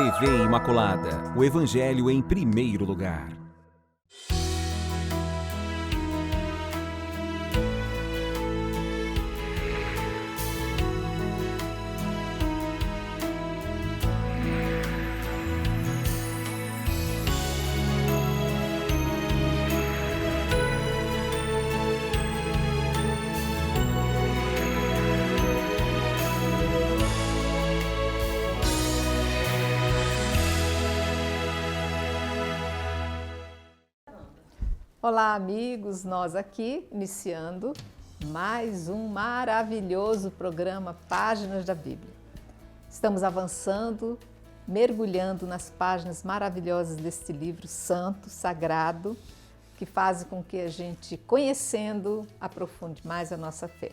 TV Imaculada, o Evangelho em primeiro lugar. Olá, amigos, nós aqui iniciando mais um maravilhoso programa Páginas da Bíblia. Estamos avançando, mergulhando nas páginas maravilhosas deste livro santo, sagrado, que faz com que a gente, conhecendo, aprofunde mais a nossa fé.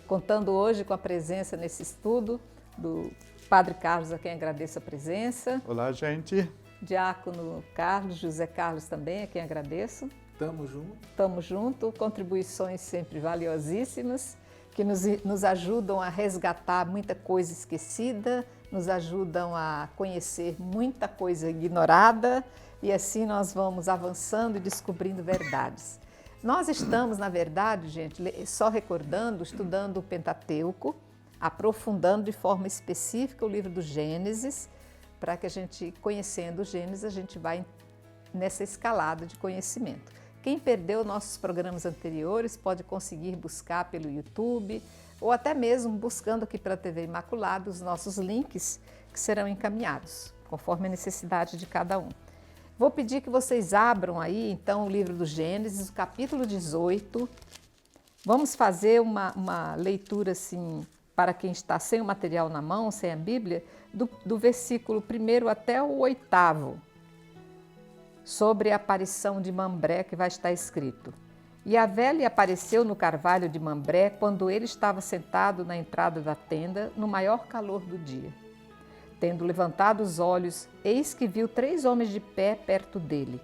Contando hoje com a presença nesse estudo do Padre Carlos, a quem agradeço a presença. Olá, gente. Diácono Carlos, José Carlos também, a quem agradeço. Tamo junto. Estamos juntos, contribuições sempre valiosíssimas, que nos ajudam a resgatar muita coisa esquecida, nos ajudam a conhecer muita coisa ignorada e assim nós vamos avançando e descobrindo verdades. Nós estamos, na verdade, gente, só recordando, estudando o Pentateuco, aprofundando de forma específica o livro do Gênesis, para que a gente, conhecendo o Gênesis, a gente vai nessa escalada de conhecimento. Quem perdeu nossos programas anteriores pode conseguir buscar pelo YouTube ou até mesmo buscando aqui para a TV Imaculada os nossos links que serão encaminhados, conforme a necessidade de cada um. Vou pedir que vocês abram aí, então, o livro do Gênesis, o capítulo 18. Vamos fazer uma leitura, assim, para quem está sem o material na mão, sem a Bíblia, do versículo 1º até o 8º. Sobre a aparição de Mambré, que vai estar escrito: Yahvé lhe apareceu no carvalho de Mambré quando ele estava sentado na entrada da tenda, no maior calor do dia. Tendo levantado os olhos, eis que viu 3 homens de pé perto dele.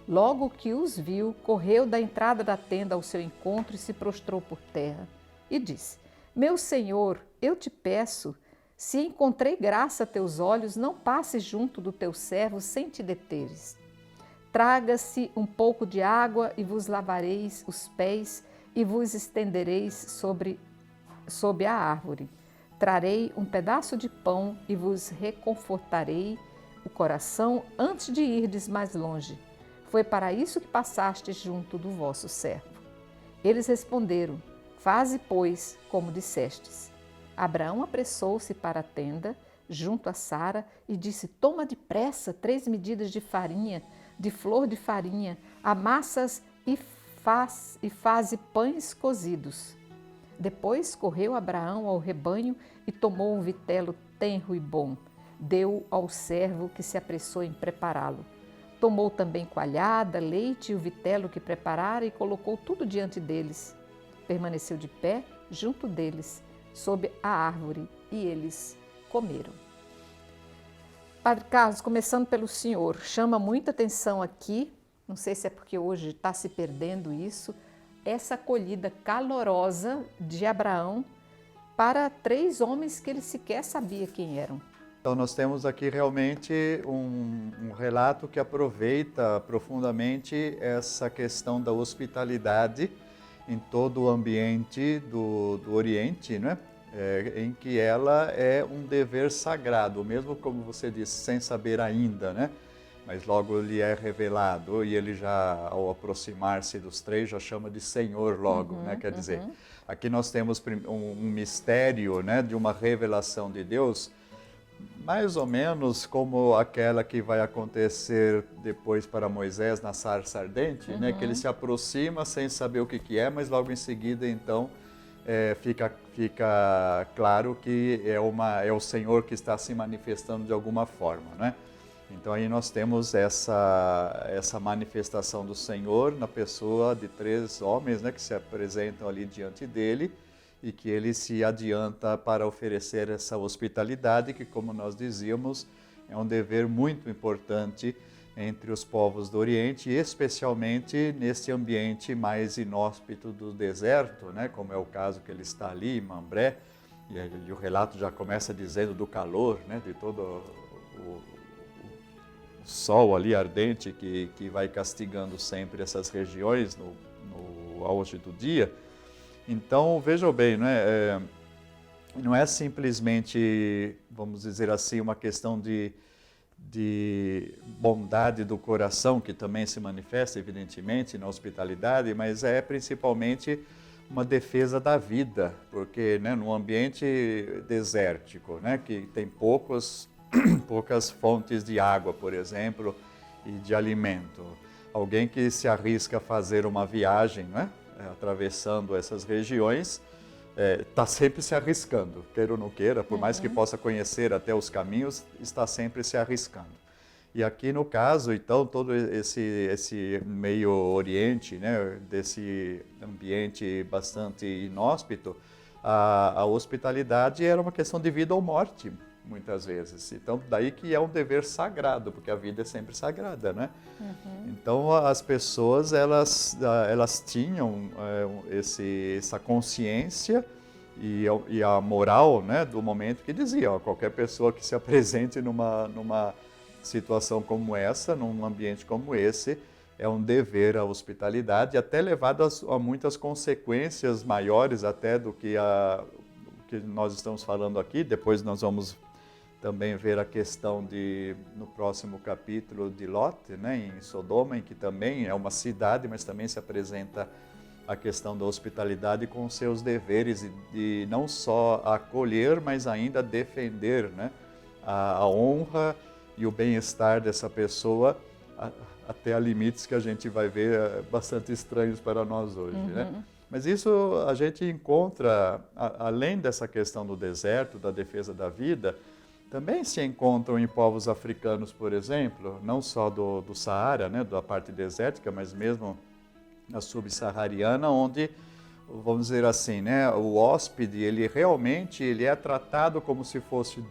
Logo que os viu, correu da entrada da tenda ao seu encontro e se prostrou por terra. E disse: Meu senhor, eu te peço, se encontrei graça a teus olhos, não passes junto do teu servo sem te deteres. Traga-se um pouco de água e vos lavareis os pés e vos estendereis sob a árvore. Trarei um pedaço de pão e vos reconfortarei o coração antes de irdes mais longe. Foi para isso que passastes junto do vosso servo. Eles responderam: Faze, pois, como dissestes. Abraão apressou-se para a tenda, junto a Sara, e disse: Toma depressa 3 medidas de farinha, de flor de farinha, amassas e faze pães cozidos. Depois correu Abraão ao rebanho e tomou um vitelo tenro e bom. Deu ao servo que se apressou em prepará-lo. Tomou também coalhada, leite e o vitelo que preparara e colocou tudo diante deles. Permaneceu de pé junto deles, sob a árvore, e eles comeram. Padre Carlos, começando pelo senhor, chama muita atenção aqui, não sei se é porque hoje está se perdendo isso, essa acolhida calorosa de Abraão para 3 homens que ele sequer sabia quem eram. Então nós temos aqui realmente um relato que aproveita profundamente essa questão da hospitalidade em todo o ambiente do Oriente, né? Em que ela é um dever sagrado, mesmo como você disse, sem saber ainda, né? Mas logo lhe é revelado e ele já, ao aproximar-se dos 3, já chama de Senhor logo, né? Quer dizer, aqui nós temos um mistério, né, de uma revelação de Deus, mais ou menos como aquela que vai acontecer depois para Moisés na sarça ardente, né? Que ele se aproxima sem saber o que é, mas logo em seguida, então, fica claro que é o Senhor que está se manifestando de alguma forma, né? Então aí nós temos essa manifestação do Senhor na pessoa de 3 homens, né, que se apresentam ali diante dele e que ele se adianta para oferecer essa hospitalidade que, como nós dizíamos, é um dever muito importante entre os povos do Oriente, especialmente nesse ambiente mais inóspito do deserto, né? Como é o caso que ele está ali, em Mambré, e o relato já começa dizendo do calor, né? De todo sol ali ardente que vai castigando sempre essas regiões no auge do dia. Então, vejam bem, né? Não é simplesmente, vamos dizer assim, uma questão de bondade do coração, que também se manifesta, evidentemente, na hospitalidade, mas é principalmente uma defesa da vida, porque, né, num ambiente desértico, né, que tem poucas fontes de água, por exemplo, e de alimento. Alguém que se arrisca a fazer uma viagem, né, atravessando essas regiões, está sempre se arriscando, queira ou não queira, por mais que possa conhecer até os caminhos, está sempre se arriscando. E aqui no caso, então, todo esse meio oriente, né, desse ambiente bastante inóspito, a hospitalidade era uma questão de vida ou morte, muitas vezes. Então, daí que é um dever sagrado, porque a vida é sempre sagrada, né? Então, as pessoas, elas tinham essa consciência e a moral, né, do momento, que dizia, ó, qualquer pessoa que se apresente numa situação como essa, num ambiente como esse, é um dever a hospitalidade, até levado a muitas consequências maiores até do que nós estamos falando aqui. Depois nós vamos também ver a questão no próximo capítulo de Lot, né, em Sodoma, em que também é uma cidade, mas também se apresenta a questão da hospitalidade com seus deveres de não só acolher, mas ainda defender, né, a honra e o bem-estar dessa pessoa, até a limites que a gente vai ver bastante estranhos para nós hoje, né? Mas isso a gente encontra, além dessa questão do deserto, da defesa da vida, também se encontram em povos africanos, por exemplo, não só do Saara, né, da parte desértica, mas mesmo na subsaariana, onde, vamos dizer assim, né, o hóspede, ele realmente é tratado como se fosse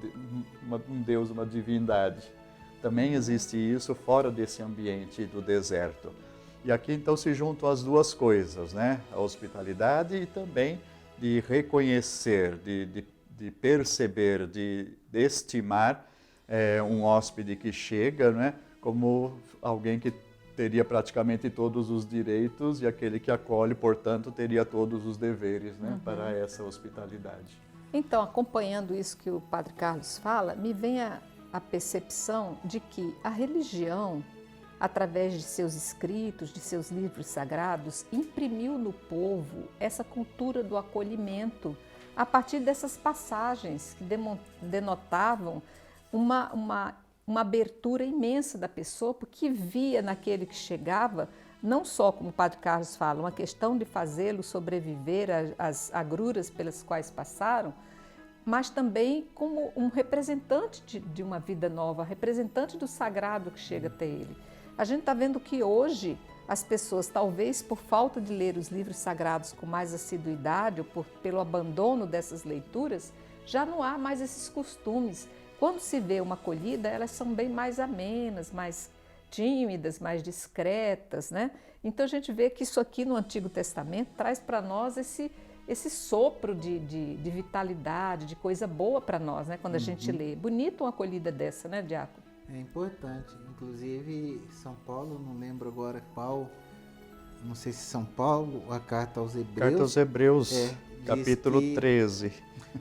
um deus, uma divindade. Também existe isso fora desse ambiente do deserto. E aqui então se juntam as duas coisas, né, a hospitalidade e também de reconhecer, de perceber, de estimar um hóspede que chega, né, como alguém que teria praticamente todos os direitos, e aquele que acolhe, portanto, teria todos os deveres, né, para essa hospitalidade. Então, acompanhando isso que o Padre Carlos fala, me vem a percepção de que a religião, através de seus escritos, de seus livros sagrados, imprimiu no povo essa cultura do acolhimento, a partir dessas passagens que denotavam uma abertura imensa da pessoa, porque via naquele que chegava, não só, como o Padre Carlos fala, uma questão de fazê-lo sobreviver às agruras pelas quais passaram, mas também como um representante de uma vida nova, representante do sagrado que chega até ele. A gente está vendo que hoje as pessoas, talvez por falta de ler os livros sagrados com mais assiduidade ou pelo abandono dessas leituras, já não há mais esses costumes. Quando se vê uma acolhida, elas são bem mais amenas, mais tímidas, mais discretas, né? Então a gente vê que isso aqui no Antigo Testamento traz para nós esse sopro de vitalidade, de coisa boa para nós, né? Quando a gente lê. Bonito uma acolhida dessa, né, Diácono? É importante. Inclusive, São Paulo, não lembro agora qual, não sei se São Paulo, a Carta aos Hebreus. Carta aos Hebreus, capítulo 13.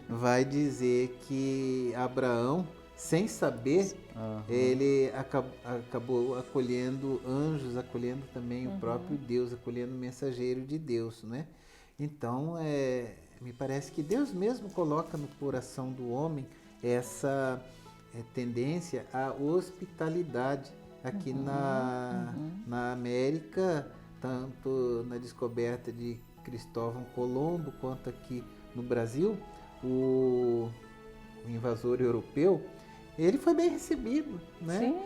Vai dizer que Abraão, sem saber, ele acabou acolhendo anjos, acolhendo também o próprio Deus, acolhendo o mensageiro de Deus, né? Então, me parece que Deus mesmo coloca no coração do homem essa tendência à hospitalidade. Aqui na América, tanto na descoberta de Cristóvão Colombo, quanto aqui no Brasil, o invasor europeu, ele foi bem recebido, né? Sim.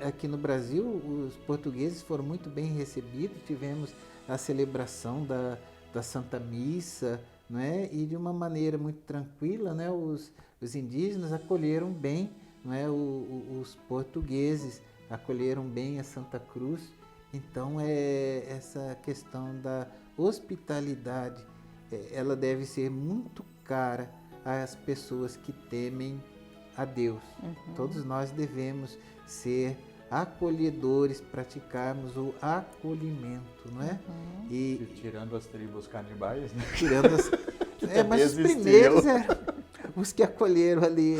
Aqui no Brasil, os portugueses foram muito bem recebidos, tivemos a celebração da Santa Missa, né? E de uma maneira muito tranquila, né? Os indígenas acolheram bem, né? Os portugueses acolheram bem a Santa Cruz. Então, essa questão da hospitalidade, ela deve ser muito cara às pessoas que temem a Deus. Todos nós devemos ser acolhedores, praticarmos o acolhimento, não é? E tirando as tribos canibais, né? Tirando as... mas os existiam. primeiros eram os que acolheram ali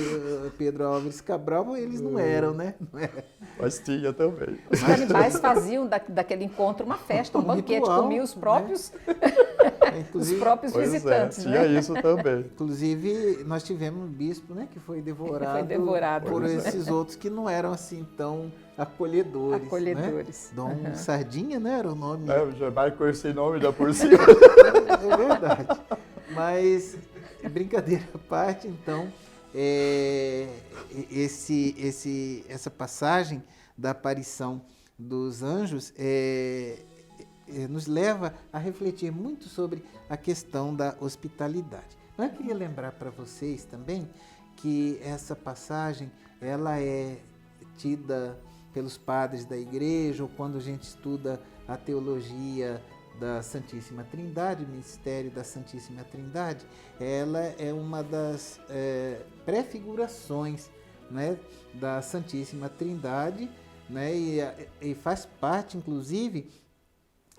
Pedro Álvares Cabral, eles não eram, né? Não era. Mas tinha também. Os canibais faziam daquele encontro uma festa, um banquete, ritual, comiam os próprios, os Inclusive, próprios Pois visitantes, tinha né? isso também. inclusive, nós tivemos um bispo, né, que foi devorado, por Pois é. esses outros que não eram assim tão acolhedores. Né? Acolhedores. Dom Sardinha, né, era o nome. Já vai com esse nome já por cima. É verdade. Mas, brincadeira à parte, então, essa passagem da aparição dos anjos nos leva a refletir muito sobre a questão da hospitalidade. Mas eu queria lembrar para vocês também que essa passagem ela é tida pelos padres da igreja, ou quando a gente estuda a teologia da Santíssima Trindade, o mistério da Santíssima Trindade, ela é uma das prefigurações, né, da Santíssima Trindade, né, e faz parte, inclusive,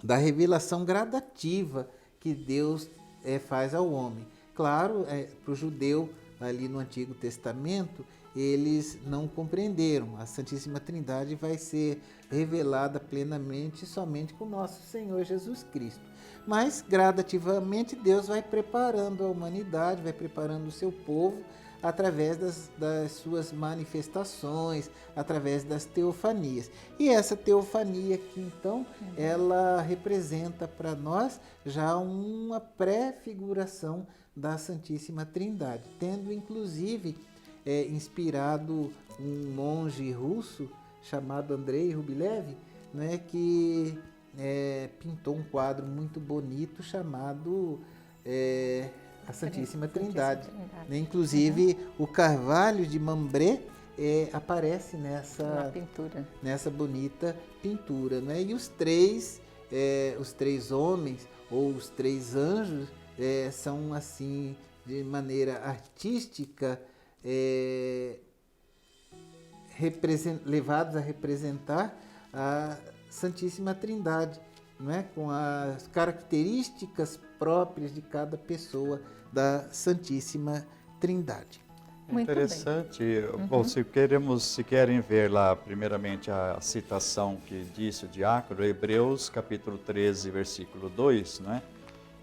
da revelação gradativa que Deus faz ao homem. Claro, para o judeu, ali no Antigo Testamento, eles não compreenderam. A Santíssima Trindade vai ser revelada plenamente somente com nosso Senhor Jesus Cristo. Mas, gradativamente, Deus vai preparando a humanidade, vai preparando o seu povo através das suas manifestações, através das teofanias. E essa teofania aqui, então, ela representa para nós já uma pré-figuração da Santíssima Trindade, tendo, inclusive, inspirado um monge russo chamado Andrei Rublev, né, que pintou um quadro muito bonito chamado a Santíssima Trindade. Né? Inclusive, o Carvalho de Mambré aparece nessa bonita pintura. Né? E os três homens, ou os três anjos, são assim, de maneira artística, levados a representar a Santíssima Trindade, não é? Com as características próprias de cada pessoa da Santíssima Trindade. Muito Interessante. bem. Bom, se querem ver lá, primeiramente, a citação que disse o diácono, Hebreus capítulo 13, versículo 2, né?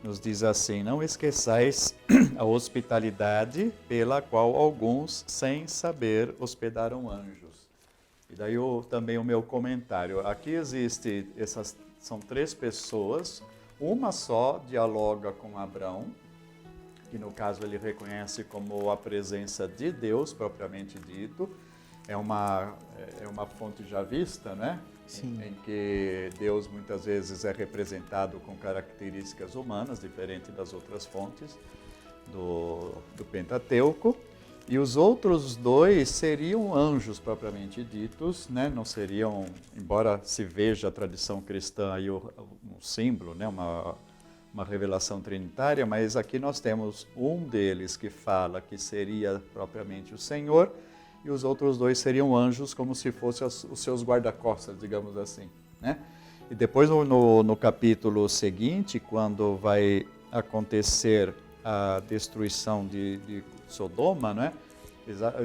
Nos diz assim: não esqueçais a hospitalidade pela qual alguns, sem saber, hospedaram anjos. E daí também o meu comentário. Aqui são três pessoas, uma só dialoga com Abraão, que no caso ele reconhece como a presença de Deus, propriamente dito. É uma fonte já vista, né? Sim. Em que Deus muitas vezes é representado com características humanas, diferente das outras fontes do Pentateuco. E os outros dois seriam anjos propriamente ditos, né? Não seriam, embora se veja a tradição cristã aí um símbolo, né? Uma revelação trinitária, mas aqui nós temos um deles que fala que seria propriamente o Senhor, e os outros dois seriam anjos, como se fossem os seus guarda-costas, digamos assim, né? E depois no capítulo seguinte, quando vai acontecer a destruição de Sodoma, né?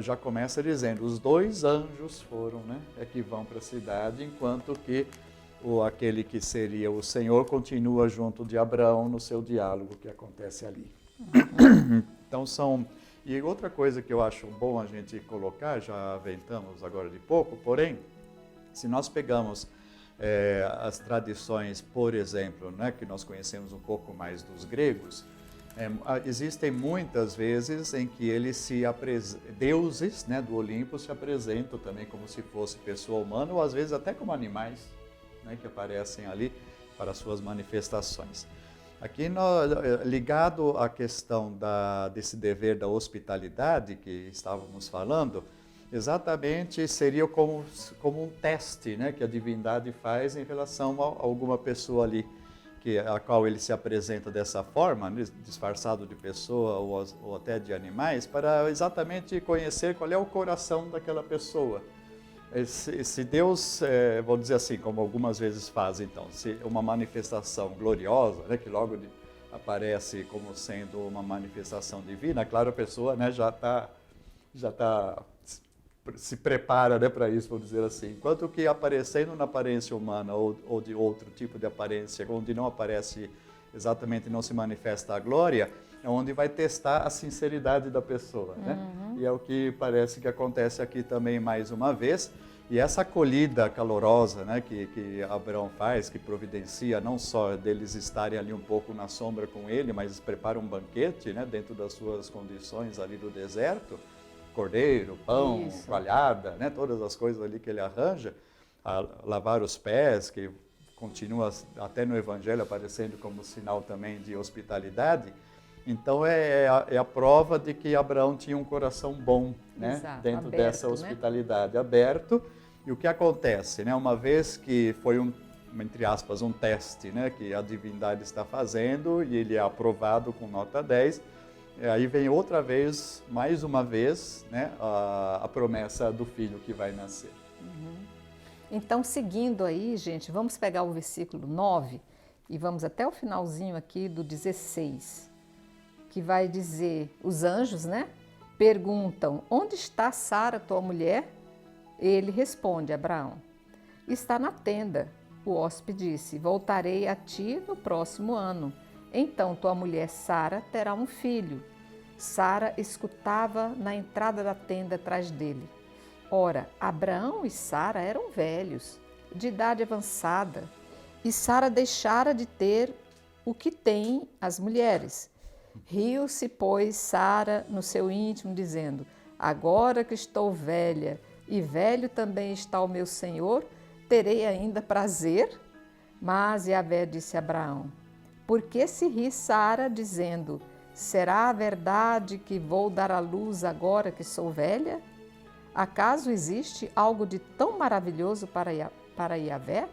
Já começa dizendo, os dois anjos foram, né? Que vão para a cidade, enquanto que aquele que seria o Senhor continua junto de Abraão no seu diálogo que acontece ali. Então E outra coisa que eu acho bom a gente colocar, já aventamos agora de pouco, porém, se nós pegamos as tradições, por exemplo, né, que nós conhecemos um pouco mais dos gregos, existem muitas vezes em que deuses, né, do Olimpo se apresentam também como se fosse pessoa humana, ou às vezes até como animais, né, que aparecem ali para suas manifestações. Aqui, ligado à questão desse dever da hospitalidade que estávamos falando, exatamente seria como um teste, né, que a divindade faz em relação a alguma pessoa ali, a qual ele se apresenta dessa forma, disfarçado de pessoa ou até de animais, para exatamente conhecer qual é o coração daquela pessoa. Se Deus, vamos dizer assim, como algumas vezes faz, então, se uma manifestação gloriosa, né, que logo aparece como sendo uma manifestação divina, claro, a pessoa, né, já se prepara, né, para isso, vamos dizer assim. Enquanto que aparecendo na aparência humana ou de outro tipo de aparência, onde não aparece exatamente, não se manifesta a glória, é onde vai testar a sinceridade da pessoa, né? E é o que parece que acontece aqui também mais uma vez. E essa acolhida calorosa, né, que Abraão faz, que providencia não só deles estarem ali um pouco na sombra com ele, mas prepara um banquete, né, dentro das suas condições ali do deserto, cordeiro, pão, coalhada, né, todas as coisas ali que ele arranja, lavar os pés, que continua até no Evangelho aparecendo como sinal também de hospitalidade. Então é a prova de que Abraão tinha um coração bom, né? Exato, Dentro aberto, dessa hospitalidade, aberto. E o que acontece, né? Uma vez que foi entre aspas, um teste, né? Que a divindade está fazendo e ele é aprovado com nota 10, aí vem outra vez, mais uma vez, né? A promessa do filho que vai nascer. Então, seguindo aí, gente, vamos pegar o versículo 9 e vamos até o finalzinho aqui do 16, que vai dizer, os anjos, né, perguntam, onde está Sara, tua mulher? Ele responde, Abraão, está na tenda. O hóspede disse, voltarei a ti no próximo ano. Então tua mulher Sara terá um filho. Sara escutava na entrada da tenda atrás dele. Ora, Abraão e Sara eram velhos, de idade avançada, e Sara deixara de ter o que têm as mulheres. Riu-se, pois, Sara no seu íntimo, dizendo, agora que estou velha e velho também está o meu senhor, terei ainda prazer? Mas Yahvé disse a Abraão, por que se ri Sara, dizendo, será a verdade que vou dar à luz agora que sou velha? Acaso existe algo de tão maravilhoso para Yahvé?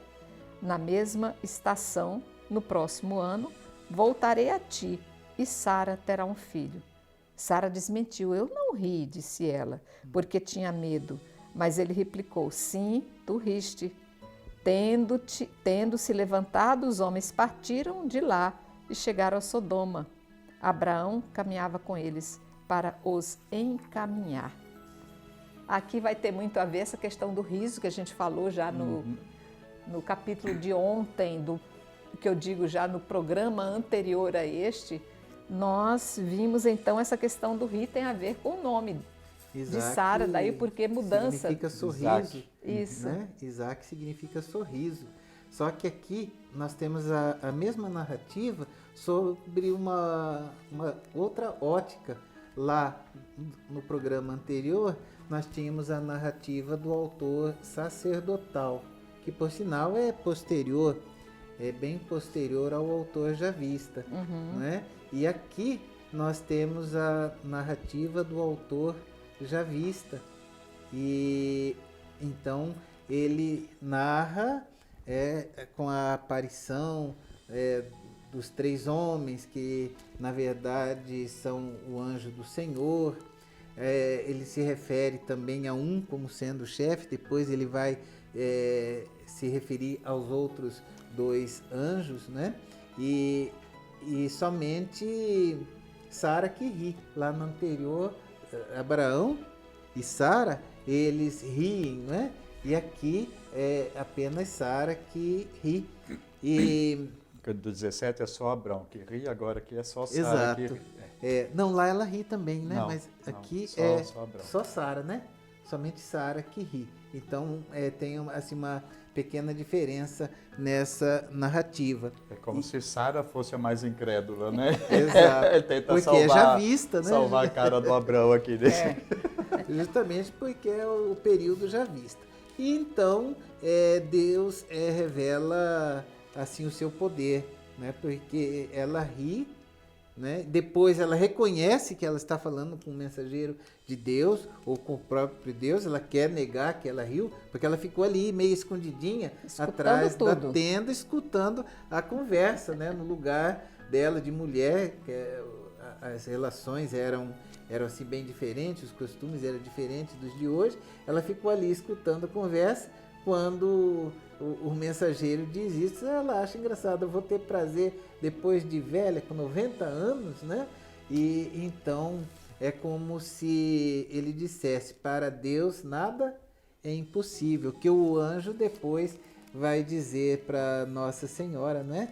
Na mesma estação, no próximo ano, voltarei a ti e Sara terá um filho. Sara desmentiu, eu não ri, disse ela, porque tinha medo. Mas ele replicou, sim, tu riste. Tendo-se levantado, os homens partiram de lá e chegaram a Sodoma. Abraão caminhava com eles para os encaminhar. Aqui vai ter muito a ver essa questão do riso que a gente falou já no capítulo de ontem, que eu digo já no programa anterior a este. Nós vimos então essa questão do rir tem a ver com o nome de Sara, daí porque mudança. Significa sorriso. Isaac. Isso. Né? Isaac significa sorriso. Só que aqui nós temos a mesma narrativa sobre uma outra ótica. Lá no programa anterior, nós tínhamos a narrativa do autor sacerdotal, que por sinal é posterior, é bem posterior ao autor javista, né? E aqui nós temos a narrativa do autor javista. E então ele narra com a aparição dos três homens que na verdade são o anjo do Senhor. Ele se refere também a um como sendo o chefe, depois ele vai se referir aos outros dois anjos, né? E somente Sara que ri. Lá no anterior, Abraão e Sara, eles riem, né? E aqui é apenas Sara que ri. E do 17 é só Abraão que ri, agora aqui é só Sara que ri. Não, lá ela ri também, né? Não, mas aqui só só Sara, né? Somente Sara que ri. Então tem assim, uma pequena diferença nessa narrativa. É como se Sara fosse a mais incrédula, né? Exato. Ele tenta porque salvar, é javista, né? salvar a cara do Abraão aqui. Justamente porque é o período javista. E então Deus revela assim o seu poder, né? Porque ela ri, né? Depois ela reconhece que ela está falando com um mensageiro de Deus ou com o próprio Deus. Ela quer negar que ela riu, porque ela ficou ali meio escondidinha atrás da tenda, escutando a conversa, né? No lugar dela de mulher, que é as relações eram assim bem diferentes, os costumes eram diferentes dos de hoje. Ela ficou ali escutando a conversa. Quando o mensageiro diz isso, ela acha engraçado: eu vou ter prazer depois de velha, com 90 anos, né? E então é como se ele dissesse: para Deus nada é impossível, que o anjo depois vai dizer para Nossa Senhora, né?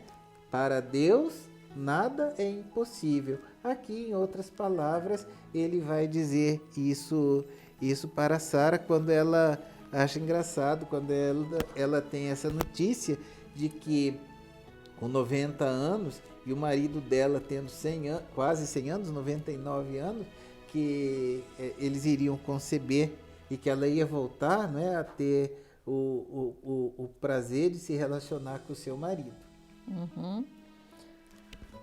Para Deus nada é impossível. Aqui, em outras palavras, ele vai dizer isso para Sara, quando ela acha engraçado, quando ela tem essa notícia de que com 90 anos e o marido dela tendo 100 anos, quase 100 anos, 99 anos, que eles iriam conceber e que ela ia voltar, né, a ter o prazer de se relacionar com o seu marido. Uhum.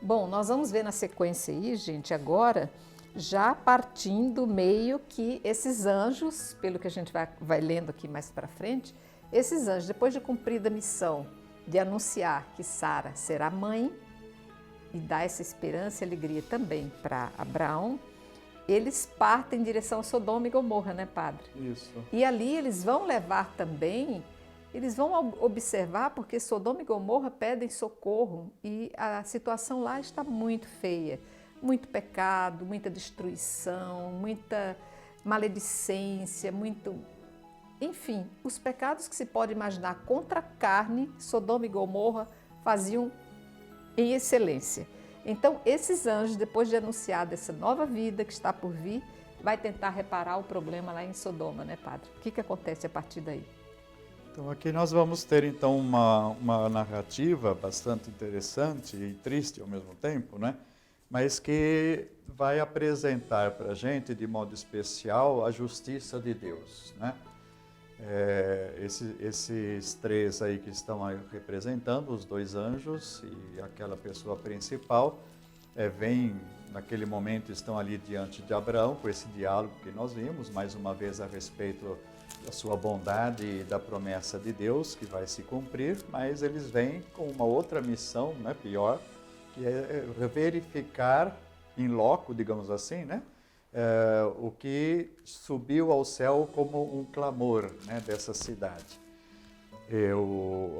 Bom, nós vamos ver na sequência aí, gente, agora, já partindo meio que esses anjos, pelo que a gente vai lendo aqui mais para frente, esses anjos, depois de cumprida a missão de anunciar que Sara será mãe e dar essa esperança e alegria também para Abraão, eles partem em direção a Sodoma e Gomorra, né, padre? Isso. E ali eles vão levar também, eles vão observar, porque Sodoma e Gomorra pedem socorro e a situação lá está muito feia. Muito pecado, muita destruição, muita maledicência, enfim, os pecados que se pode imaginar contra a carne, Sodoma e Gomorra faziam em excelência. Então, esses anjos, depois de anunciar dessa nova vida que está por vir, vai tentar reparar o problema lá em Sodoma, né, padre? O que acontece a partir daí? Então aqui nós vamos ter então uma narrativa bastante interessante e triste ao mesmo tempo, né? Mas que vai apresentar para a gente, de modo especial, a justiça de Deus, né? Esses três aí que estão aí representando, os dois anjos e aquela pessoa principal, vêm naquele momento, estão ali diante de Abraão, com esse diálogo que nós vimos, mais uma vez a respeito da sua bondade e da promessa de Deus que vai se cumprir, mas eles vêm com uma outra missão, né, pior, que é verificar em loco, digamos assim, né, o que subiu ao céu como um clamor, né, dessa cidade.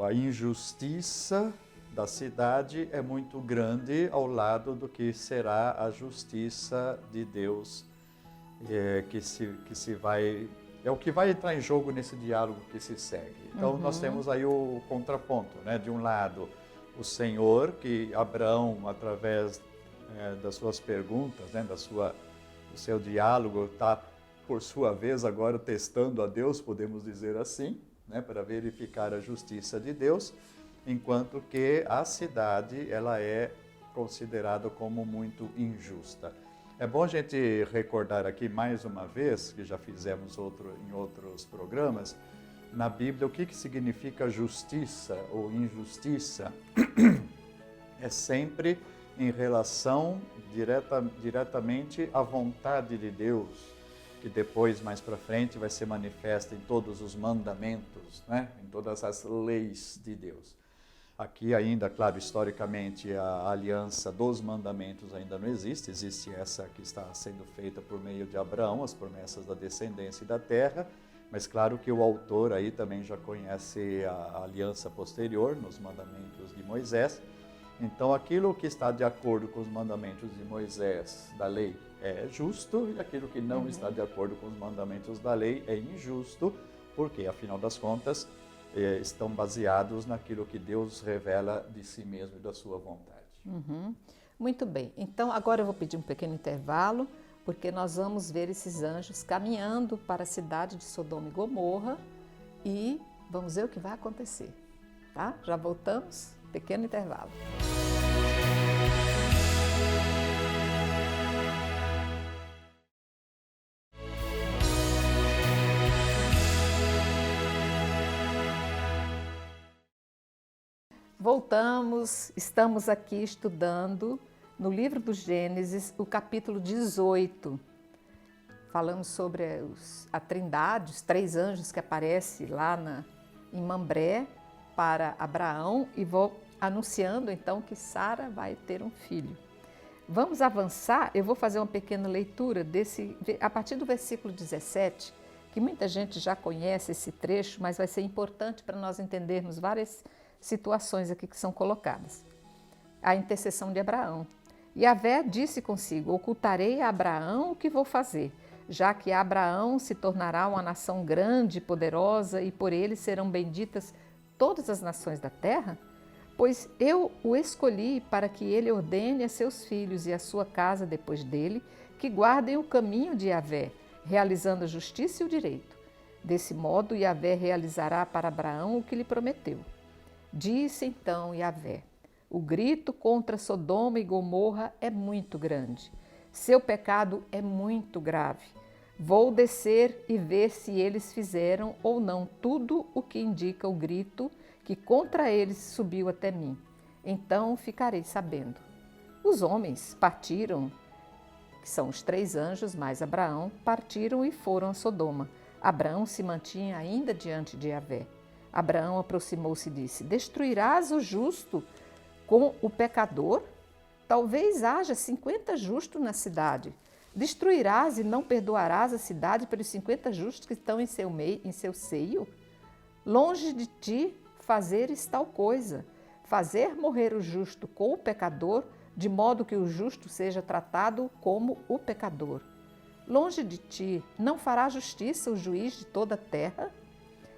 A injustiça da cidade é muito grande ao lado do que será a justiça de Deus, que se vai... É o que vai entrar em jogo nesse diálogo que se segue. Então, nós temos aí o contraponto, né? De um lado, o Senhor, que Abraão, através das suas perguntas, né? do seu diálogo, está, por sua vez, agora testando a Deus, podemos dizer assim, né? Para verificar a justiça de Deus, enquanto que a cidade ela é considerada como muito injusta. É bom a gente recordar aqui mais uma vez, que já fizemos em outros programas, na Bíblia, o que significa justiça ou injustiça. É sempre em relação diretamente à vontade de Deus, que depois, mais para frente, vai ser manifesta em todos os mandamentos, né? Em todas as leis de Deus. Aqui ainda, claro, historicamente, a aliança dos mandamentos ainda não existe. Existe essa que está sendo feita por meio de Abraão, as promessas da descendência e da terra. Mas claro que o autor aí também já conhece a aliança posterior nos mandamentos de Moisés. Então, aquilo que está de acordo com os mandamentos de Moisés, da lei, é justo. E aquilo que não está de acordo com os mandamentos da lei é injusto. Porque, afinal das contas, estão baseados naquilo que Deus revela de si mesmo e da sua vontade. Muito bem. Então, agora eu vou pedir um pequeno intervalo, porque nós vamos ver esses anjos caminhando para a cidade de Sodoma e Gomorra e vamos ver o que vai acontecer, tá? Já voltamos, pequeno intervalo. Voltamos, estamos aqui estudando no livro do Gênesis, o capítulo 18. Falamos sobre a Trindade, os três anjos que aparecem lá em Mambré para Abraão e vou anunciando então que Sara vai ter um filho. Vamos avançar, eu vou fazer uma pequena leitura a partir do versículo 17, que muita gente já conhece esse trecho, mas vai ser importante para nós entendermos várias situações aqui que são colocadas. A intercessão de Abraão. Yahvé disse consigo: ocultarei a Abraão o que vou fazer, já que Abraão se tornará uma nação grande e poderosa e por ele serão benditas todas as nações da terra? Pois eu o escolhi para que ele ordene a seus filhos e a sua casa depois dele, que guardem o caminho de Yahvé, realizando a justiça e o direito. Desse modo, Yahvé realizará para Abraão o que lhe prometeu. Disse então Yahvé: o grito contra Sodoma e Gomorra é muito grande. Seu pecado é muito grave. Vou descer e ver se eles fizeram ou não tudo o que indica o grito que contra eles subiu até mim. Então ficarei sabendo. Os homens partiram, que são os 3 anjos mais Abraão, partiram e foram a Sodoma. Abraão se mantinha ainda diante de Yahvé. Abraão aproximou-se e disse: destruirás o justo com o pecador? Talvez haja 50 justos na cidade. Destruirás e não perdoarás a cidade pelos 50 justos que estão em seu seio? Longe de ti fazeres tal coisa, fazer morrer o justo com o pecador, de modo que o justo seja tratado como o pecador. Longe de ti não fará justiça o juiz de toda a terra?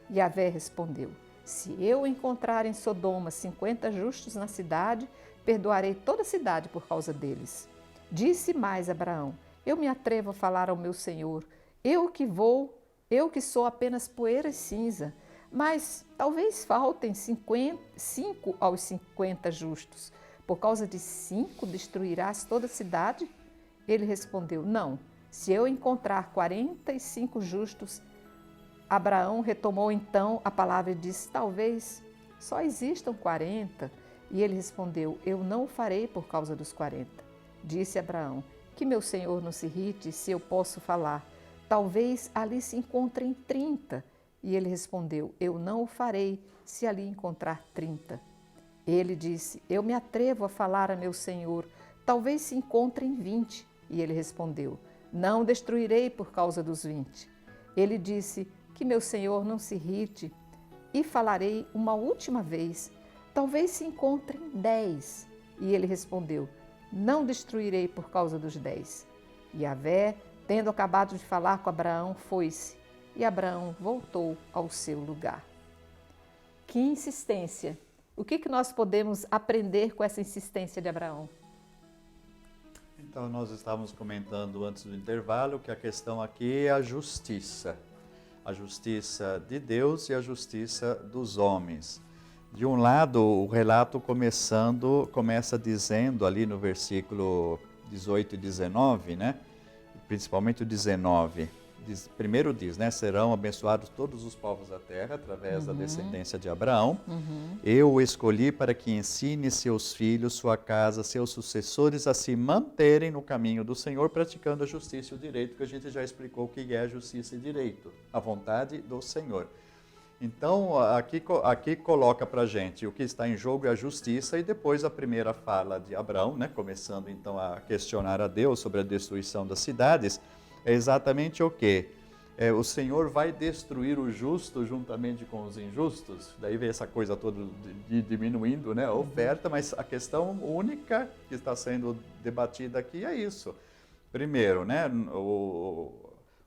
Yahvé respondeu: se eu encontrar em Sodoma 50 justos na cidade, perdoarei toda a cidade por causa deles. Disse mais Abraão: eu me atrevo a falar ao meu Senhor, eu que sou apenas poeira e cinza, mas talvez faltem 5 aos 50 justos. Por causa de 5 destruirás toda a cidade? Ele respondeu: não, se eu encontrar 45 justos. Abraão retomou então a palavra e disse: talvez só existam 40. E ele respondeu: eu não o farei por causa dos 40. Disse Abraão: que meu senhor não se irrite se eu posso falar. Talvez ali se encontrem 30. E ele respondeu: eu não o farei se ali encontrar 30. Ele disse: eu me atrevo a falar a meu senhor. Talvez se encontrem 20. E ele respondeu: não destruirei por causa dos 20. Ele disse: que meu senhor não se irrite, e falarei uma última vez. Talvez se encontrem 10. E ele respondeu: não destruirei por causa dos 10. Yahvé, tendo acabado de falar com Abraão, foi-se, e Abraão voltou ao seu lugar. Que insistência! O que nós podemos aprender com essa insistência de Abraão? Então, nós estávamos comentando antes do intervalo que a questão aqui é a justiça de Deus e a justiça dos homens. De um lado, o relato começa dizendo ali no versículo 18 e 19, né? Principalmente o 19. Primeiro diz, né? Serão abençoados todos os povos da terra através da descendência de Abraão. Eu o escolhi para que ensine seus filhos, sua casa, seus sucessores a se manterem no caminho do Senhor, praticando a justiça e o direito, que a gente já explicou o que é a justiça e direito, a vontade do Senhor. Então, aqui coloca para a gente o que está em jogo é a justiça, e depois a primeira fala de Abraão, né? Começando então a questionar a Deus sobre a destruição das cidades. É exatamente o quê? O Senhor vai destruir o justo juntamente com os injustos. Daí vem essa coisa toda diminuindo, né, a oferta, mas a questão única que está sendo debatida aqui é isso. Primeiro, né,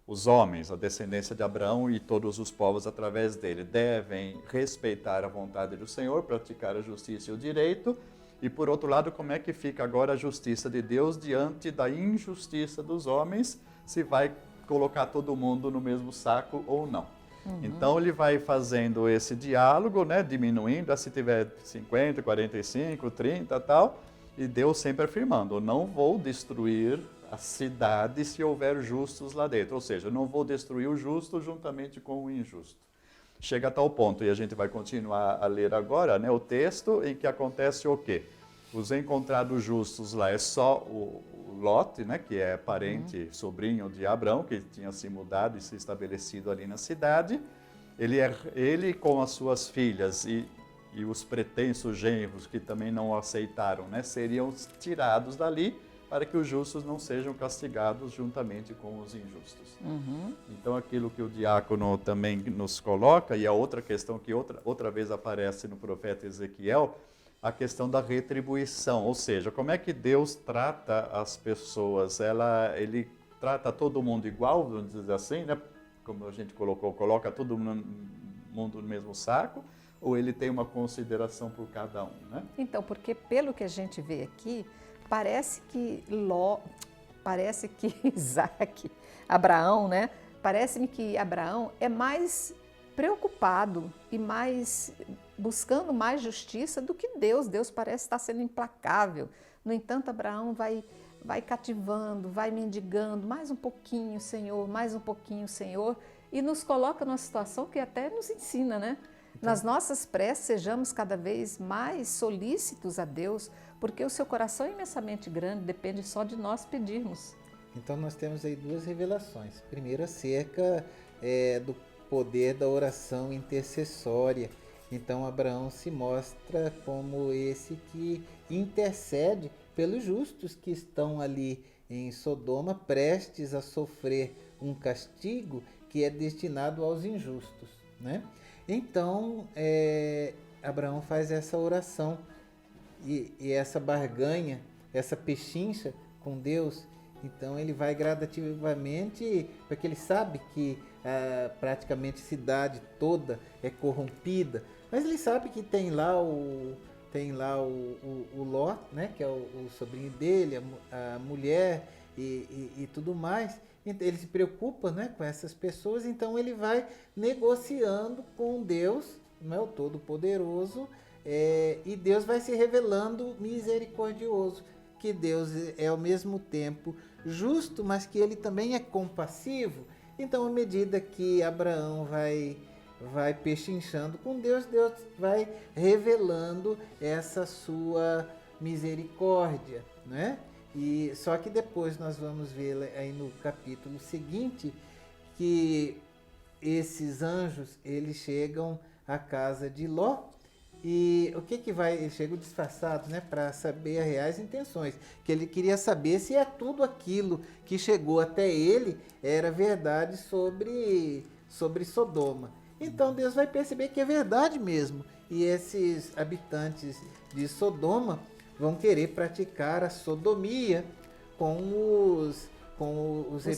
os homens, a descendência de Abraão e todos os povos através dele, devem respeitar a vontade do Senhor, praticar a justiça e o direito. E por outro lado, como é que fica agora a justiça de Deus diante da injustiça dos homens? Se vai colocar todo mundo no mesmo saco ou não. Então ele vai fazendo esse diálogo, né, diminuindo, se tiver 50, 45, 30 e tal, e Deus sempre afirmando: não vou destruir a cidade se houver justos lá dentro, ou seja, não vou destruir o justo juntamente com o injusto. Chega a tal ponto, e a gente vai continuar a ler agora, né, o texto em que acontece o quê? Os encontrados justos lá é só o Lot, né, que é parente, sobrinho de Abraão, que tinha se mudado e se estabelecido ali na cidade. Ele com as suas filhas e os pretensos genros que também não aceitaram, né, seriam tirados dali para que os justos não sejam castigados juntamente com os injustos. Então, aquilo que o diácono também nos coloca, e a outra questão que outra vez aparece no profeta Ezequiel, a questão da retribuição, ou seja, como é que Deus trata as pessoas? Ele trata todo mundo igual, vamos dizer assim, né? Como a gente coloca todo mundo no mesmo saco, ou ele tem uma consideração por cada um, né? Então, porque pelo que a gente vê aqui, parece que Abraão, né? Parece-me que Abraão é mais preocupado e mais buscando mais justiça do que Deus. Deus parece estar sendo implacável. No entanto, Abraão vai cativando, vai mendigando, mais um pouquinho, Senhor, mais um pouquinho, Senhor, e nos coloca numa situação que até nos ensina, né? Nas nossas preces, sejamos cada vez mais solícitos a Deus, porque o seu coração é imensamente grande, depende só de nós pedirmos. Então nós temos aí duas revelações. Primeiro, acerca do poder da oração intercessória. Então Abraão se mostra como esse que intercede pelos justos que estão ali em Sodoma, prestes a sofrer um castigo que é destinado aos injustos, né? Então Abraão faz essa oração e essa barganha, essa pechincha com Deus. Então ele vai gradativamente, porque ele sabe que praticamente a cidade toda é corrompida, mas ele sabe que tem lá o Ló, né, que é o sobrinho dele, a mulher e tudo mais. Então, ele se preocupa, né, com essas pessoas, então ele vai negociando com Deus, né, o Todo-Poderoso, e Deus vai se revelando misericordioso, que Deus é ao mesmo tempo justo, mas que ele também é compassivo. Então, à medida que Abraão vai pechinchando com Deus, Deus vai revelando essa sua misericórdia, né? E só que depois nós vamos ver aí no capítulo seguinte que esses anjos, eles chegam à casa de Ló. E o que vai? Eles chegam disfarçados, né, para saber as reais intenções. Que ele queria saber se tudo aquilo que chegou até ele era verdade sobre Sodoma. Então Deus vai perceber que é verdade mesmo. E esses habitantes de Sodoma vão querer praticar a sodomia com os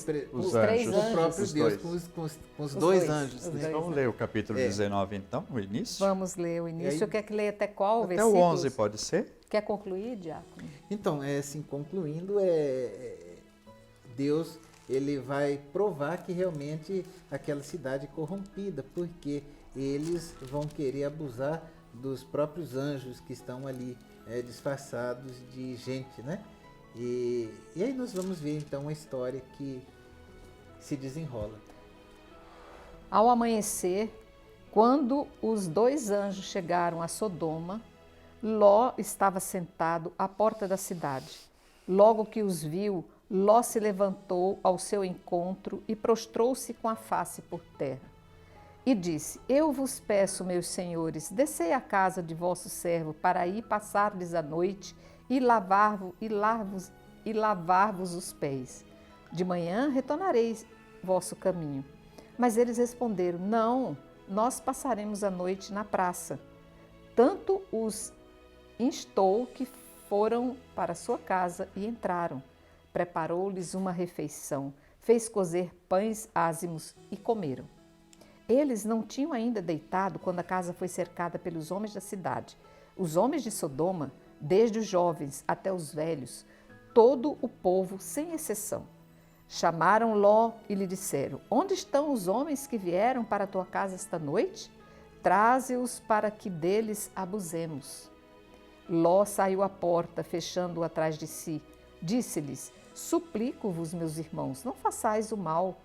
três anjos. O próprio Os Deus, dois. com os dois anjos. Os Né? dois. Vamos ler o capítulo 19, então, o início? Vamos ler o início. aí- Quer que leia até qual Até versículo? o 11 pode ser? Quer concluir, Diácono? Então, assim, concluindo, Deus ele vai provar que realmente aquela cidade é corrompida, porque eles vão querer abusar dos próprios anjos que estão ali disfarçados de gente, né? E aí nós vamos ver então a história que se desenrola. Ao amanhecer, quando os dois anjos chegaram a Sodoma, Ló estava sentado à porta da cidade. Logo que os viu, Ló se levantou ao seu encontro e prostrou-se com a face por terra. E disse: Eu vos peço, meus senhores, descei à casa de vosso servo para aí passardes a noite e lavar-vos os pés. De manhã retornareis vosso caminho. Mas eles responderam: Não, nós passaremos a noite na praça. Tanto os instou que foram para sua casa e entraram. Preparou-lhes uma refeição, fez cozer pães ázimos e comeram. Eles não tinham ainda deitado quando a casa foi cercada pelos homens da cidade. Os homens de Sodoma, desde os jovens até os velhos, todo o povo, sem exceção. Chamaram Ló e lhe disseram: Onde estão os homens que vieram para a tua casa esta noite? Traze-os para que deles abusemos. Ló saiu à porta, fechando-o atrás de si. Disse-lhes: Suplico-vos, meus irmãos, não façais o mal.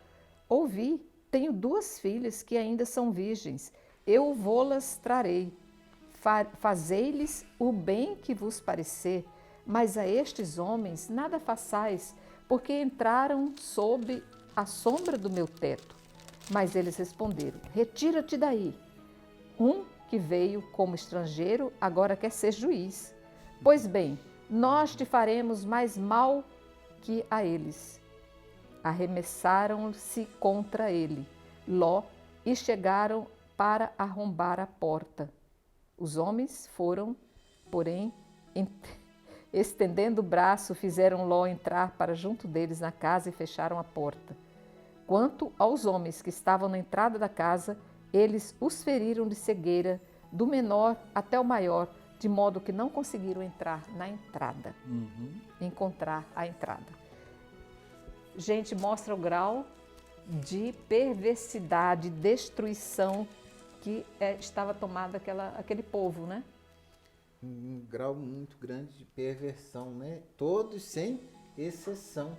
Ouvi, tenho 2 filhas que ainda são virgens. Eu vô-las trarei. Fazei-lhes o bem que vos parecer, mas a estes homens nada façais, porque entraram sob a sombra do meu teto. Mas eles responderam: Retira-te daí. Um que veio como estrangeiro agora quer ser juiz. Pois bem, nós te faremos mais mal que a eles. Arremessaram-se contra ele, Ló, e chegaram para arrombar a porta. Os homens foram, porém, estendendo o braço, fizeram Ló entrar para junto deles na casa e fecharam a porta. Quanto aos homens que estavam na entrada da casa, eles os feriram de cegueira, do menor até o maior, de modo que não conseguiram entrar na entrada, encontrar a entrada. Gente, mostra o grau de perversidade, destruição que estava tomado aquele povo, né? Um grau muito grande de perversão, né? Todos sem exceção,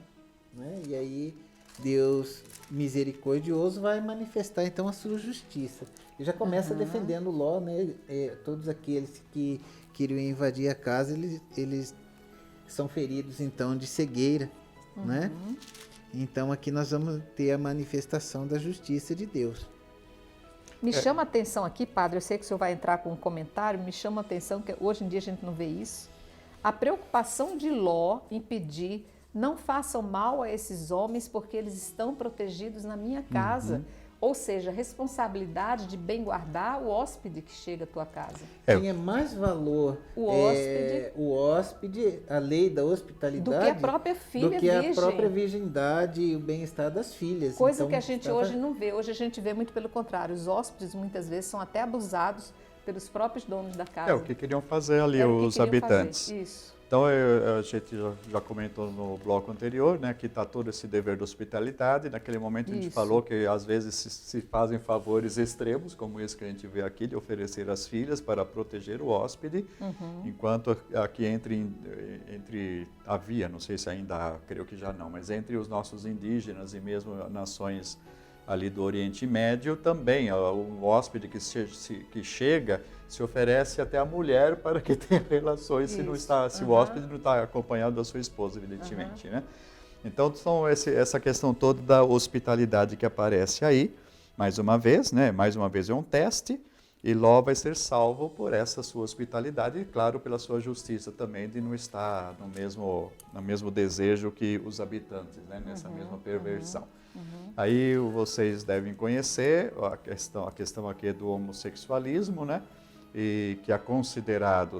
né? E aí Deus misericordioso vai manifestar então a sua justiça. E já começa defendendo Ló, né? Todos aqueles que queriam invadir a casa, eles são feridos então de cegueira, né? Então aqui nós vamos ter a manifestação da justiça de Deus. Me chama a atenção aqui, padre, eu sei que o senhor vai entrar com um comentário, me chama a atenção que hoje em dia a gente não vê isso. A preocupação de Ló em pedir, não façam mal a esses homens porque eles estão protegidos na minha casa. Ou seja, a responsabilidade de bem guardar o hóspede que chega à tua casa. Tinha mais valor o hóspede, a lei da hospitalidade, do que a própria filha do que virgem. a própria virgindade e o bem-estar das filhas. Coisa então, que a gente hoje não vê. Hoje a gente vê muito pelo contrário. Os hóspedes muitas vezes são até abusados pelos próprios donos da casa. É o que queriam fazer ali os habitantes. Isso. Então, a gente já comentou no bloco anterior, né, que está todo esse dever de hospitalidade. Naquele momento a gente falou que às vezes se fazem favores extremos, como esse que a gente vê aqui, de oferecer as filhas para proteger o hóspede, enquanto aqui havia, não sei se ainda há, creio que já não, mas entre os nossos indígenas e mesmo nações ali do Oriente Médio também, o hóspede que chega se oferece até a mulher para que tenha relações se o hóspede não está acompanhado da sua esposa, evidentemente, né? Então, são essa questão toda da hospitalidade que aparece aí, mais uma vez, né? Mais uma vez é um teste, e Ló vai ser salvo por essa sua hospitalidade e, claro, pela sua justiça também de não estar no mesmo desejo que os habitantes, né? Nessa mesma perversão. Aí vocês devem conhecer a questão aqui do homossexualismo, né? E que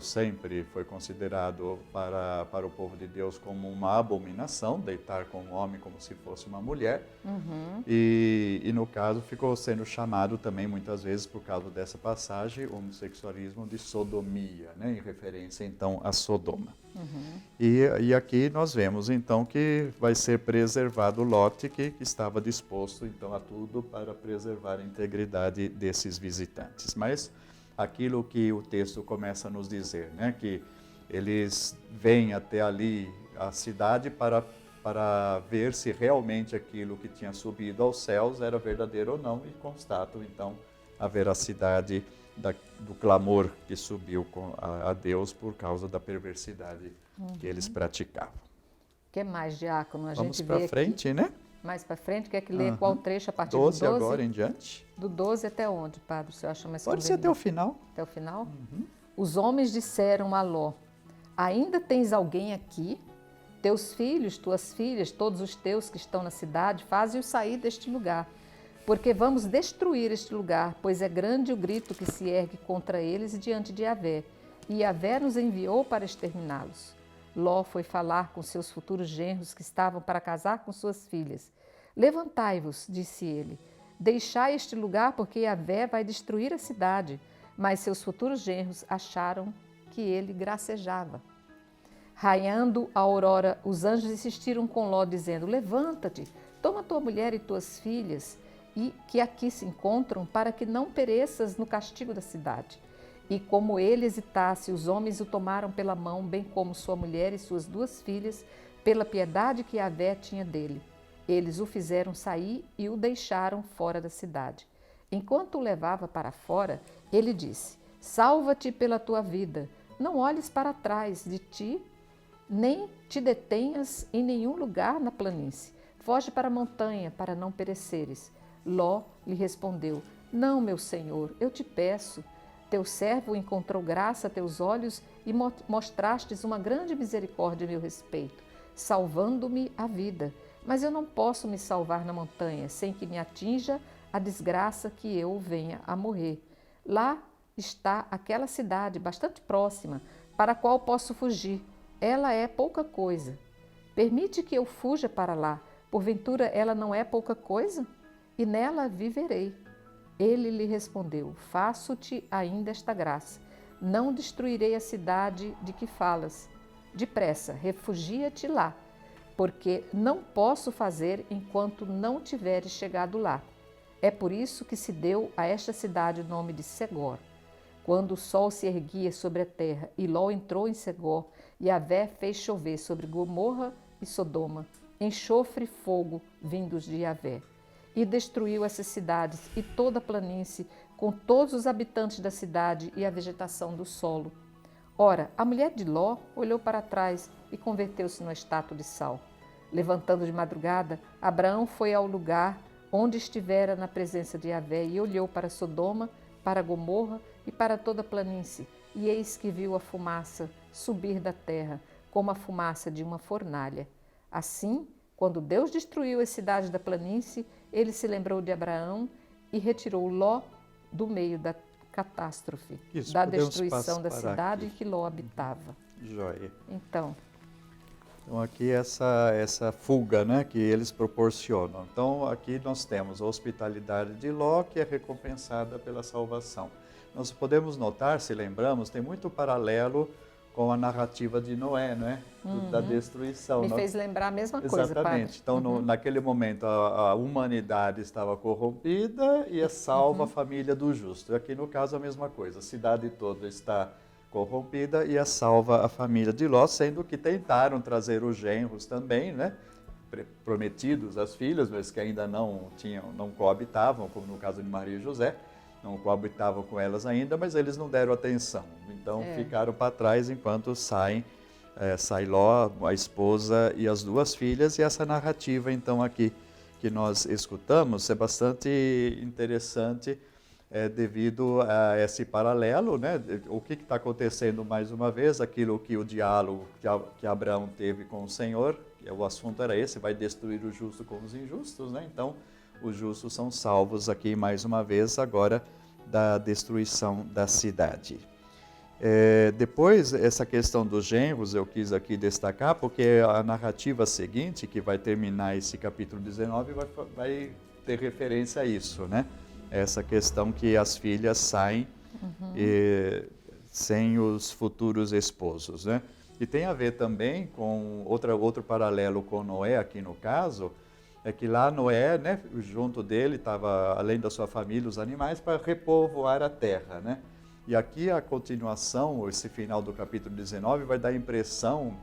sempre foi considerado para o povo de Deus como uma abominação, deitar com um homem como se fosse uma mulher. E no caso ficou sendo chamado também muitas vezes por causa dessa passagem, o homossexualismo de sodomia, né? Em referência então a Sodoma. E aqui nós vemos então que vai ser preservado Lote, que estava disposto então a tudo para preservar a integridade desses visitantes. Mas aquilo que o texto começa a nos dizer, né? Que eles vêm até ali a cidade para ver se realmente aquilo que tinha subido aos céus era verdadeiro ou não, e constatam então a veracidade do clamor que subiu a Deus por causa da perversidade que eles praticavam. O que mais, diácono? Vamos para frente, né? Mais para frente, quer que leia qual trecho a partir 12 do 12? agora em diante. Do 12 até onde, padre? O senhor acha mais Pode ser até o final. Até o final? Os homens disseram a Ló: ainda tens alguém aqui? Teus filhos, tuas filhas, todos os teus que estão na cidade, faze-os sair deste lugar, porque vamos destruir este lugar, pois é grande o grito que se ergue contra eles diante de Yahvé, e Yahvé nos enviou para exterminá-los. Ló foi falar com seus futuros genros que estavam para casar com suas filhas. Levantai-vos, disse ele, deixai este lugar porque Yahvé vai destruir a cidade. Mas seus futuros genros acharam que ele gracejava. Raiando a aurora, os anjos insistiram com Ló, dizendo: levanta-te, toma tua mulher e tuas filhas, e que aqui se encontram, para que não pereças no castigo da cidade. E como ele hesitasse, os homens o tomaram pela mão, bem como sua mulher e suas 2 filhas, pela piedade que Yahvé tinha dele. Eles o fizeram sair e o deixaram fora da cidade. Enquanto o levava para fora, ele disse: salva-te pela tua vida, não olhes para trás de ti, nem te detenhas em nenhum lugar na planície. Foge para a montanha, para não pereceres. Ló lhe respondeu: não, meu senhor, eu te peço. Teu servo encontrou graça a teus olhos e mostrastes uma grande misericórdia a meu respeito. salvando-me a vida. Mas eu não posso me salvar na montanha sem que me atinja a desgraça que eu venha a morrer. Lá está aquela cidade bastante próxima, para a qual posso fugir. Ela é pouca coisa. Permite que eu fuja para lá. Porventura ela não é pouca coisa? E nela viverei. Ele lhe respondeu: faço-te ainda esta graça. Não destruirei a cidade de que falas. Depressa, refugia-te lá, porque não posso fazer enquanto não tiveres chegado lá. É por isso que se deu a esta cidade o nome de Segor. Quando o sol se erguia sobre a terra e Ló entrou em Segor, Yahvé fez chover sobre Gomorra e Sodoma, enxofre e fogo vindos de Yahvé. E destruiu essas cidades e toda a planície, com todos os habitantes da cidade e a vegetação do solo. Ora, a mulher de Ló olhou para trás e converteu-se numa estátua de sal. Levantando de madrugada, Abraão foi ao lugar onde estivera na presença de Yahvé e olhou para Sodoma, para Gomorra e para toda a planície, e eis que viu a fumaça subir da terra, como a fumaça de uma fornalha. Assim, quando Deus destruiu as cidades da planície, ele se lembrou de Abraão e retirou Ló do meio da catástrofe, da destruição da cidade em que Ló habitava. Joia. Então aqui essa fuga, né, que eles proporcionam. Então aqui nós temos a hospitalidade de Ló, que é recompensada pela salvação. Nós podemos notar, se lembramos, tem muito paralelo com a narrativa de Noé, né? Da destruição. Me fez lembrar a mesma coisa. Exatamente. Então, naquele momento, a humanidade estava corrompida e é salva a família do justo. Aqui, no caso, a mesma coisa. A cidade toda está corrompida e é salva a família de Ló, sendo que tentaram trazer os genros também, né? Prometidos às filhas, mas que ainda não coabitavam, como no caso de Maria e José. Não coabitavam com elas ainda, mas eles não deram atenção. Então ficaram para trás enquanto sai Ló, a esposa e as duas filhas. E essa narrativa, então, aqui que nós escutamos é bastante interessante devido a esse paralelo, né? O que está acontecendo mais uma vez, aquilo que o diálogo que Abraão teve com o Senhor, o assunto era esse, vai destruir o justo com os injustos, né? Então, os justos são salvos aqui mais uma vez, agora da destruição da cidade. Depois, essa questão dos genros eu quis aqui destacar, porque a narrativa seguinte, que vai terminar esse capítulo 19, vai ter referência a isso, né? Essa questão que as filhas saem sem os futuros esposos, né? E tem a ver também com outro paralelo com Noé, aqui no caso, é que lá Noé, né, junto dele, estava, além da sua família, os animais, para repovoar a terra, né? E aqui a continuação, esse final do capítulo 19, vai dar a impressão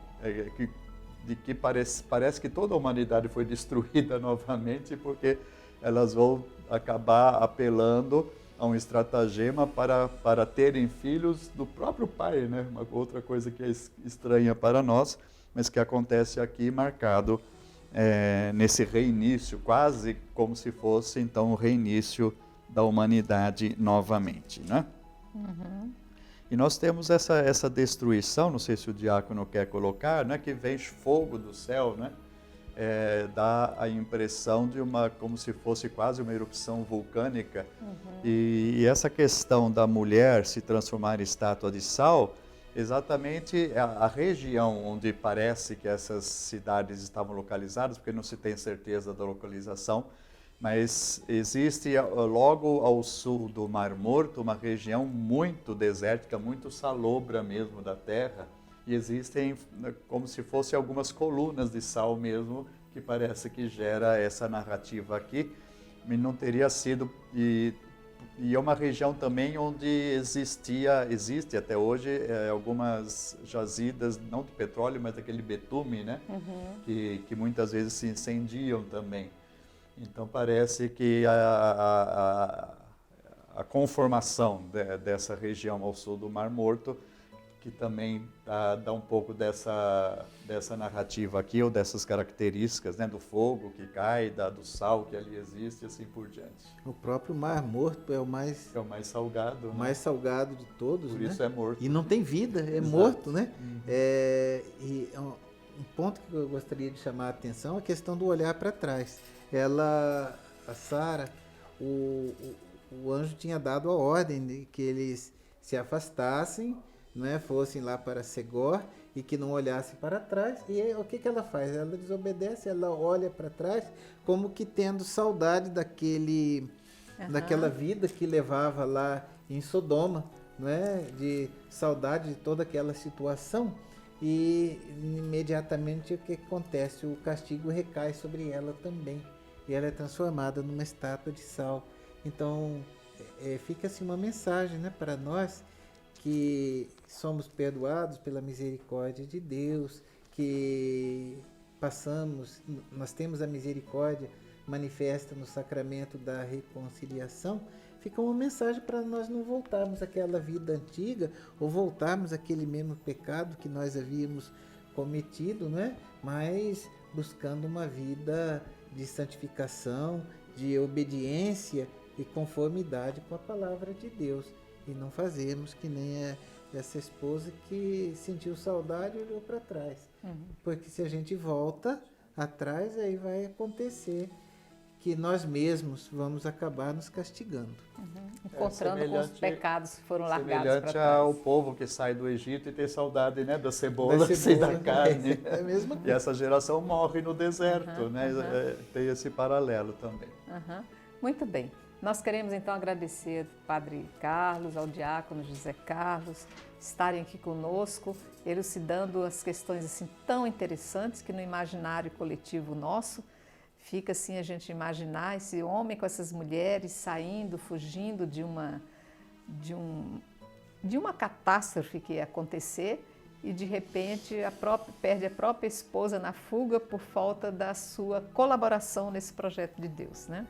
de que parece que toda a humanidade foi destruída novamente, porque elas vão acabar apelando a um estratagema para terem filhos do próprio pai, né? Uma outra coisa que é estranha para nós, mas que acontece aqui marcado nesse reinício, quase como se fosse então o reinício da humanidade novamente, né? E nós temos essa destruição, não sei se o diácono quer colocar, né, que vem fogo do céu, né? Dá a impressão de como se fosse quase uma erupção vulcânica. E essa questão da mulher se transformar em estátua de sal, exatamente a região onde parece que essas cidades estavam localizadas, porque não se tem certeza da localização, mas existe logo ao sul do Mar Morto uma região muito desértica, muito salobra mesmo da terra, e existem como se fossem algumas colunas de sal mesmo, que parece que gera essa narrativa aqui, mas não teria sido... E é uma região também onde existe até hoje algumas jazidas, não de petróleo, mas daquele betume, né? Que muitas vezes se incendiam também. Então parece que a conformação dessa região ao sul do Mar Morto, que também dá um pouco dessa narrativa aqui, ou dessas características, né, do fogo que cai, do sal que ali existe, e assim por diante. O próprio Mar Morto é o mais salgado, o mais salgado de todos, por né? isso é morto. E não tem vida, é Exato. morto, né? ponto que eu gostaria de chamar a atenção é a questão do olhar para trás. A Sara, o anjo tinha dado a ordem de que eles se afastassem, né, fossem lá para Segor e que não olhassem para trás. E aí, o que ela faz? Ela desobedece, ela olha para trás como que tendo saudade daquela vida que levava lá em Sodoma, né, de saudade de toda aquela situação. E imediatamente o que acontece? O castigo recai sobre ela também. E ela é transformada numa estátua de sal. Então, fica assim uma mensagem, né, para nós que somos perdoados pela misericórdia de Deus, que nós temos a misericórdia manifesta no sacramento da reconciliação. Fica uma mensagem para nós não voltarmos àquela vida antiga ou voltarmos àquele mesmo pecado que nós havíamos cometido, né? Mas buscando uma vida de santificação, de obediência e conformidade com a palavra de Deus. E não fazermos que nem essa esposa que sentiu saudade e olhou para trás. Porque se a gente volta atrás, aí vai acontecer que nós mesmos vamos acabar nos castigando. Encontrando com os pecados que foram largados para Semelhante trás. ao povo que sai do Egito e tem saudade, né, da cebola e da carne. É a mesma coisa. E essa geração morre no deserto, né? Tem esse paralelo também. Muito bem. Nós queremos então agradecer ao Padre Carlos, ao diácono José Carlos, estarem aqui conosco, elucidando as questões assim tão interessantes que no imaginário coletivo nosso fica assim a gente imaginar esse homem com essas mulheres saindo, fugindo de uma catástrofe que ia acontecer e de repente perde a própria esposa na fuga por falta da sua colaboração nesse projeto de Deus, né?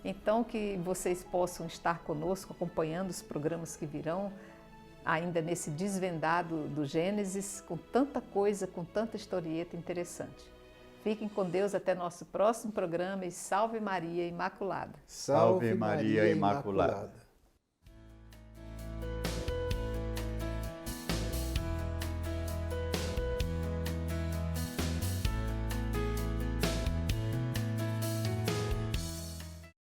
Então, que vocês possam estar conosco, acompanhando os programas que virão, ainda nesse desvendado do Gênesis, com tanta coisa, com tanta historieta interessante. Fiquem com Deus até nosso próximo programa e salve Maria Imaculada. Salve Maria Imaculada.